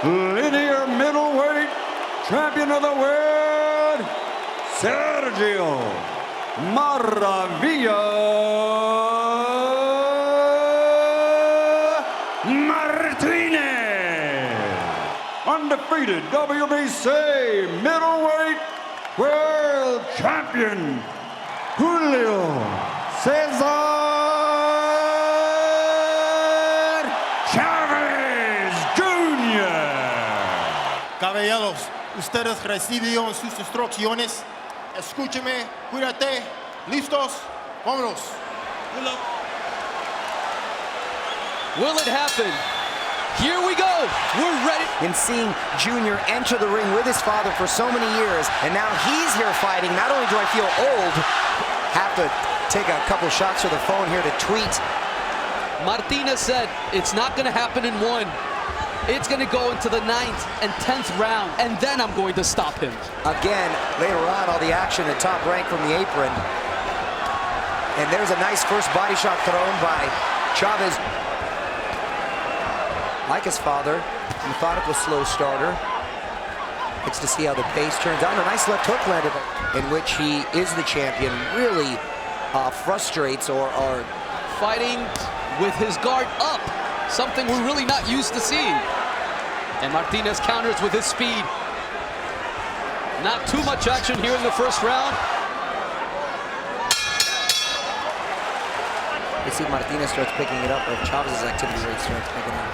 linear middleweight champion of the world, Sergio Maravilla Martinez. Undefeated WBC Middleweight World Champion, Julio Cesar Chavez Jr. Caballeros, ustedes recibieron sus instrucciones. Escúcheme, cuídate, listos, vámonos. Good luck. Will it happen? Here we go. We're ready. In seeing Junior enter the ring with his father for so many years, and now he's here fighting. Not only do I feel old, have to take a couple shots to the phone here to tweet. Martinez said it's not going to happen in one. It's going to go into the 9th and 10th round, and then I'm going to stop him. Again, later on, all the action at top rank from the apron. And there's a nice first body shot thrown by Chavez. Like his father, methodical slow starter. Gets to see how the pace turns out. A nice left hook landed, in which he is the champion. Really frustrates or fighting with his guard up, something we're really not used to seeing. And Martinez counters with his speed. Not too much action here in the first round. You see Martinez starts picking it up, or Chavez's activity rate starts picking up.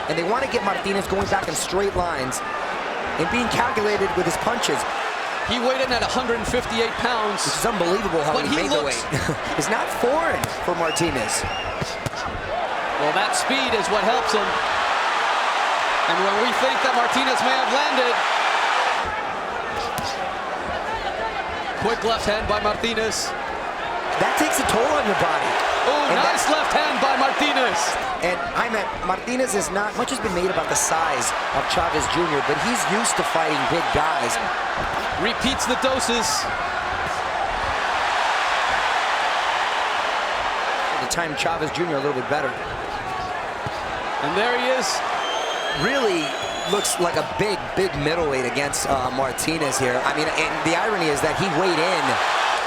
And they want to get Martinez going back in straight lines and being calculated with his punches. He weighed in at 158 pounds. Which is unbelievable how he made the weight. It's not foreign for Martinez. Well, that speed is what helps him. And when we think that Martinez may have landed. Quick left hand by Martinez. That takes a toll on your body. Oh, nice left hand by Martinez. And Martinez is not, much has been made about the size of Chavez Jr., but he's used to fighting big guys. Repeats the doses. The time Chavez Jr. a little bit better. And there he is. Really looks like a big middleweight against Martinez here. I mean, and the irony is that he weighed in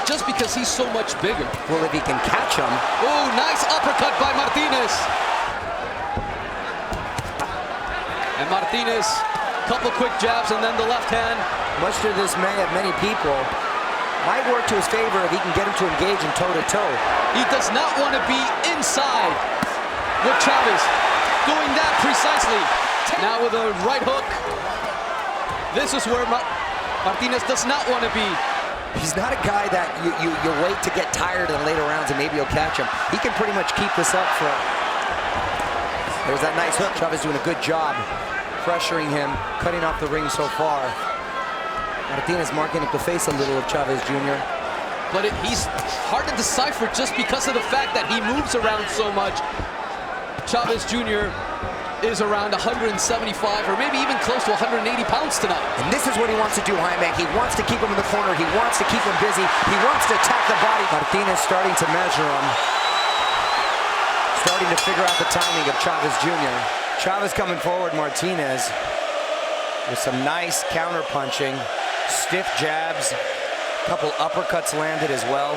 just because he's so much bigger. Well, if he can catch him. Oh, nice uppercut by Martinez. And Martinez, couple quick jabs and then the left hand. Much to the dismay of many people, might work to his favor if he can get him to engage in toe-to-toe. He does not want to be inside with Chavez. Doing that precisely. Now with a right hook. This is where Martinez does not want to be. He's not a guy that you wait to get tired in the later rounds and maybe you'll catch him. He can pretty much keep this up for... There's that nice hook. Chavez doing a good job pressuring him, cutting off the ring so far. Martinez marking up the face a little of Chavez Jr. But he's hard to decipher just because of the fact that he moves around so much. Chavez Jr. is around 175 or maybe even close to 180 pounds tonight. And this is what he wants to do, Mack. He wants to keep him in the corner. He wants to keep him busy. He wants to attack the body. Martinez starting to measure him. Starting to figure out the timing of Chavez Jr. Chavez coming forward, Martinez, with some nice counter-punching, stiff jabs, a couple uppercuts landed as well.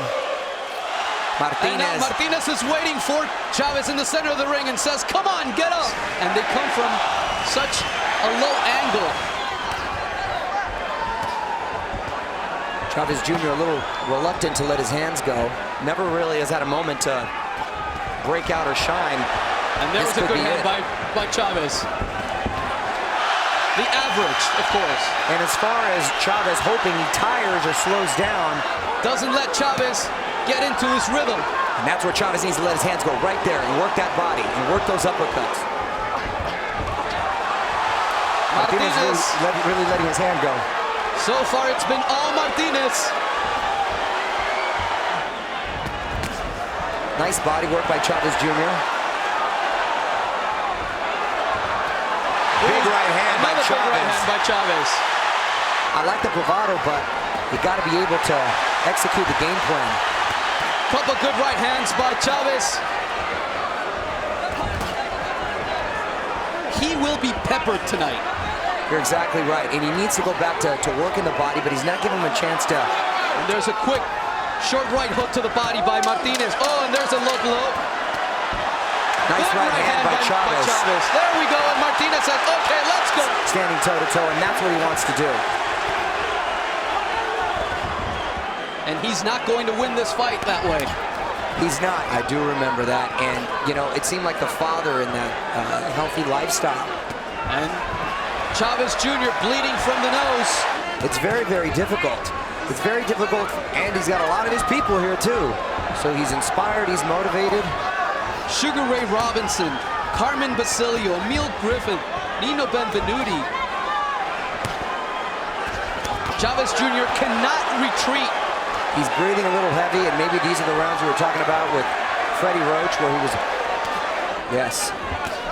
And now Martinez is waiting for Chavez in the center of the ring and says, come on, get up. And they come from such a low angle. Chavez Jr. a little reluctant to let his hands go. Never really has had a moment to break out or shine. And there was a good hand by Chavez. The average, of course. And as far as Chavez hoping he tires or slows down. Doesn't let Chavez get into his rhythm. And that's where Chavez needs to let his hands go, right there, and work that body, and work those uppercuts. Martinez really letting his hand go. So far, it's been all Martinez. Nice body work by Chavez Jr. Big right hand by Chavez. Big right hand by Chavez. I like the bravado, but you got to be able to execute the game plan. Couple good right hands by Chavez. he will be peppered tonight. You're exactly right, and he needs to go back to working the body, but he's not giving him a chance to. And there's a quick short right hook to the body by Martinez. Oh, and there's a low blow. Nice Good right hand by Chavez. There we go, and Martinez says, okay, let's go. Standing toe-to-toe, and that's what he wants to do. And he's not going to win this fight that way. He's not. I do remember that. And, you know, it seemed like the father in that healthy lifestyle. And Chavez Jr. bleeding from the nose. It's very, very difficult. It's very difficult, and he's got a lot of his people here, too. So he's inspired, he's motivated. Sugar Ray Robinson, Carmen Basilio, Emil Griffin, Nino Benvenuti. Chavez Jr. cannot retreat. He's breathing a little heavy, and maybe these are the rounds we were talking about with Freddie Roach, where he was, yes.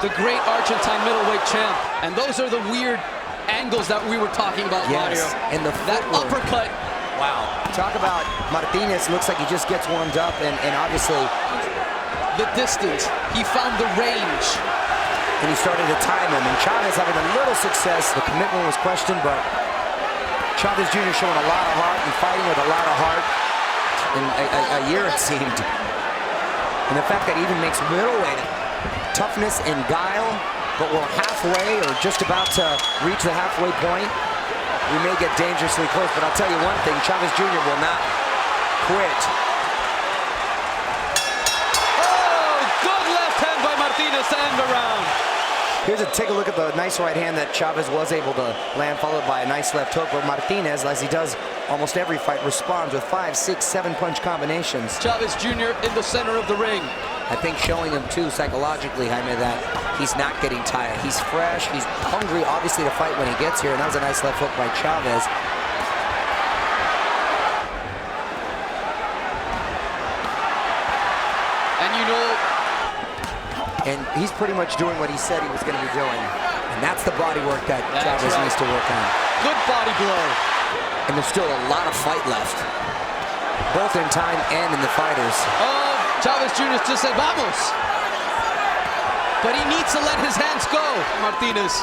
The great Argentine middleweight champ. And those are the weird angles that we were talking about, yes. Mario. And that uppercut. Wow. Talk about Martinez, looks like he just gets warmed up, and obviously the distance, he found the range. And he started to time him, and Chavez having a little success. The commitment was questioned, but Chavez Jr. showing a lot of heart and fighting with a lot of heart in a year, it seemed. And the fact that he even makes middleweight, toughness and guile, but we're halfway or just about to reach the halfway point. We may get dangerously close, but I'll tell you one thing, Chavez Jr. will not quit. Oh, good left hand by Martinez to end the round. Take a look at the nice right hand that Chavez was able to land, followed by a nice left hook. But Martinez, as he does almost every fight, responds with 5, 6, 7 punch combinations. Chavez Jr. in the center of the ring. I think showing him too psychologically, Jaime, that he's not getting tired. He's fresh, he's hungry obviously to fight when he gets here, and that was a nice left hook by Chavez. And you know, and he's pretty much doing what he said he was going to be doing. And that's the body work that Chavez needs to work on. Good body blow. And there's still a lot of fight left, both in time and in the fighters. Oh, Chavez Jr. just said, vamos. But he needs to let his hands go, Martinez.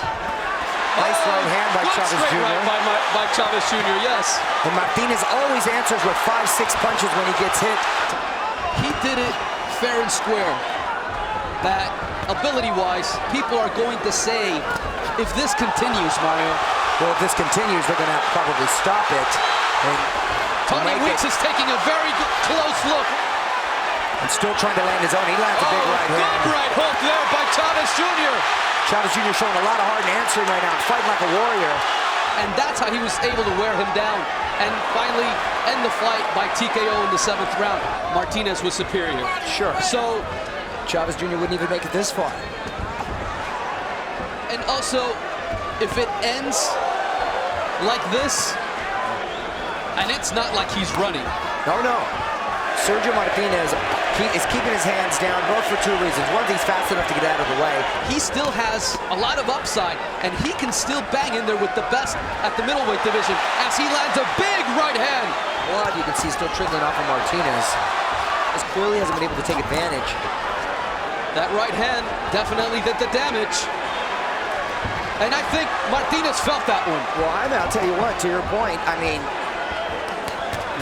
Nice right hand by Chavez Jr. Right by Chavez Jr., yes. And Martinez always answers with 5, 6 punches when he gets hit. He did it fair and square. That, ability-wise, people are going to say, if this continues, Mario. Well, if this continues, they're going to probably stop it. And Tony Weeks is taking a very close look. And still trying to land his own. He lands a big right hand. Good right hook there by Chavez Jr. Chavez Jr. showing a lot of heart and answering right now, fighting like a warrior. And that's how he was able to wear him down and finally end the fight by TKO in the 7th round. Martinez was superior. Sure. So Chavez Jr. wouldn't even make it this far. And also, if it ends like this, and it's not like he's running. No. Sergio Martinez is keeping his hands down, both for 2 reasons. One, he's fast enough to get out of the way. He still has a lot of upside, and he can still bang in there with the best at the middleweight division as he lands a big right hand. Blood, you can see, still trickling off of Martinez. This clearly hasn't been able to take advantage. That right hand definitely did the damage. And I think Martinez felt that one. Well, I'll tell you what, to your point, I mean,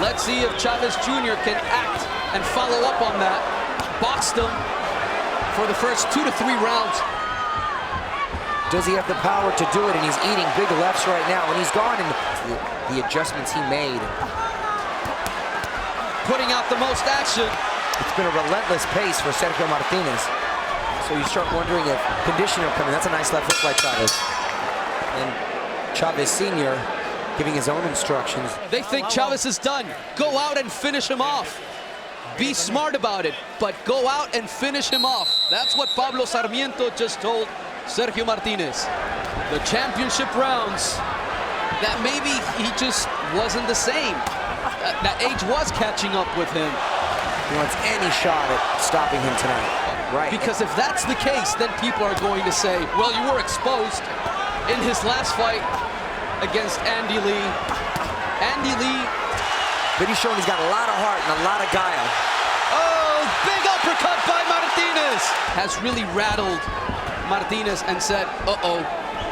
let's see if Chavez Jr. can act and follow up on that. Boxed him for the first 2 to 3 rounds. Does he have the power to do it? And he's eating big lefts right now. And he's gone in the adjustments he made. Putting out the most action. It's been a relentless pace for Sergio Martinez. So you start wondering if conditioning will come in. That's a nice left hook by Chavez. And Chavez Sr. giving his own instructions. They think Chavez is done. Go out and finish him off. Be smart about it, but go out and finish him off. That's what Pablo Sarmiento just told Sergio Martinez. The championship rounds, that maybe he just wasn't the same. That age was catching up with him. He wants any shot at stopping him tonight. Right. Because if that's the case, then people are going to say, well, you were exposed in his last fight against Andy Lee. Andy Lee. But he's shown he's got a lot of heart and a lot of guile. Oh, big uppercut by Martinez. Has really rattled Martinez and said, uh-oh,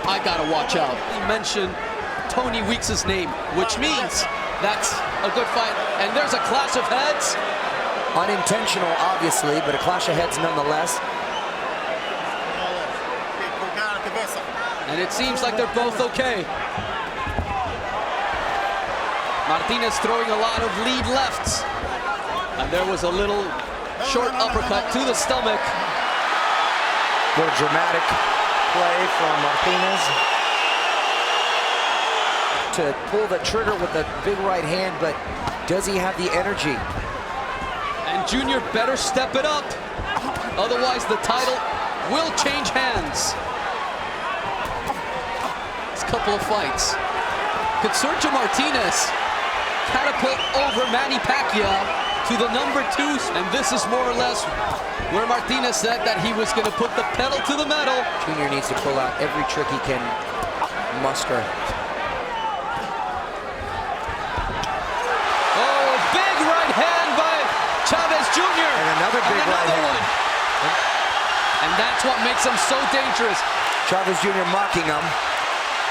I gotta watch out. He mentioned Tony Weeks' name, which means that's a good fight. And there's a clash of heads. Unintentional, obviously, but a clash of heads nonetheless. And it seems like they're both okay. Martinez throwing a lot of lead lefts. And there was a little short uppercut to the stomach. Little dramatic play from Martinez to pull the trigger with the big right hand, but does he have the energy? And Junior better step it up. Otherwise, the title will change hands. It's a couple of fights. Could Sergio Martinez catapult over Manny Pacquiao to the #2? And this is more or less where Martinez said that he was going to put the pedal to the metal. Junior needs to pull out every trick he can muster. Oh, big right hand by Chavez Jr. And another big right hand. And that's what makes him so dangerous. Chavez Jr. mocking him.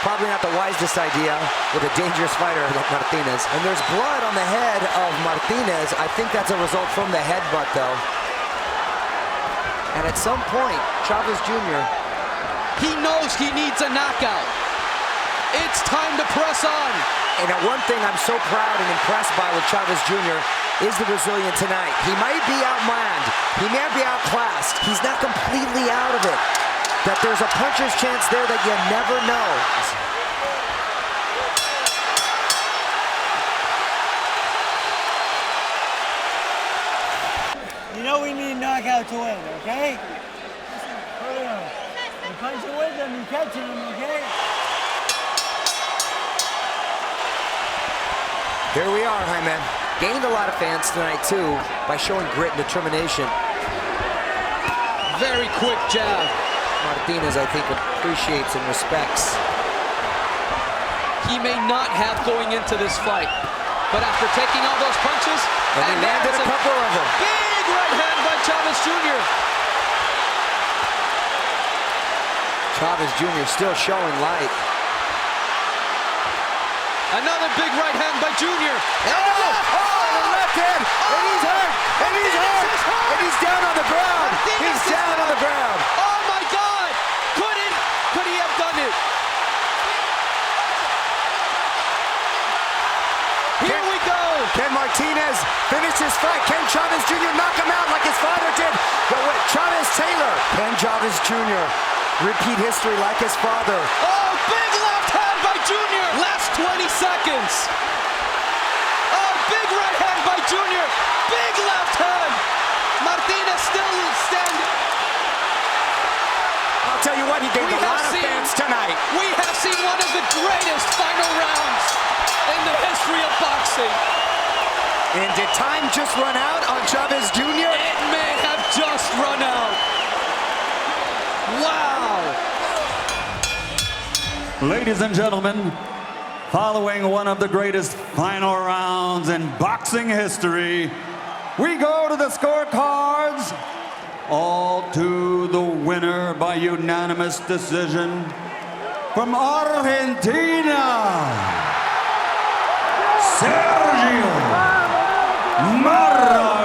Probably not the wisest idea with a dangerous fighter like Martinez. And there's blood on the head of Martinez. I think that's a result from the headbutt, though. And at some point, Chavez Jr. He knows he needs a knockout. It's time to press on. And one thing I'm so proud and impressed by with Chavez Jr. is the Brazilian tonight. He might be outmanned. He may be outclassed. He's not completely out of it. That there's a puncher's chance there that you never know. You know we need knockout to win, okay? You punch it with them, you catching them, okay? Here we are, Jaime. Gained a lot of fans tonight, too, by showing grit and determination. Very quick jab. Martinez, I think, appreciates and respects. He may not have going into this fight, but after taking all those punches, and he landed a couple of them. Big right hand by Chavez Jr. Chavez Jr. still showing light. Another big right hand by Jr. Oh, the left hand, and he's hurt, and he's hurt, and he's down on the ground. He's down on the ground. Oh my God! Could he have done it? Here we go. Can Martinez finish this fight? Can Chavez Jr. knock him out like his father did? But with Chavez Taylor. Can Chavez Jr. repeat history like his father? Oh, big left hand by Jr. Last 20 seconds. Oh, big right hand by Jr. Big left hand. Martinez still standing. I'll tell you what, he gained a lot of fans tonight. We have seen one of the greatest final rounds in the history of boxing. And did time just run out on Chavez Jr.? It may have just run out. Wow. Ladies and gentlemen, following one of the greatest final rounds in boxing history, we go to the scorecards. All to the winner by unanimous decision from Argentina, Sergio Martinez.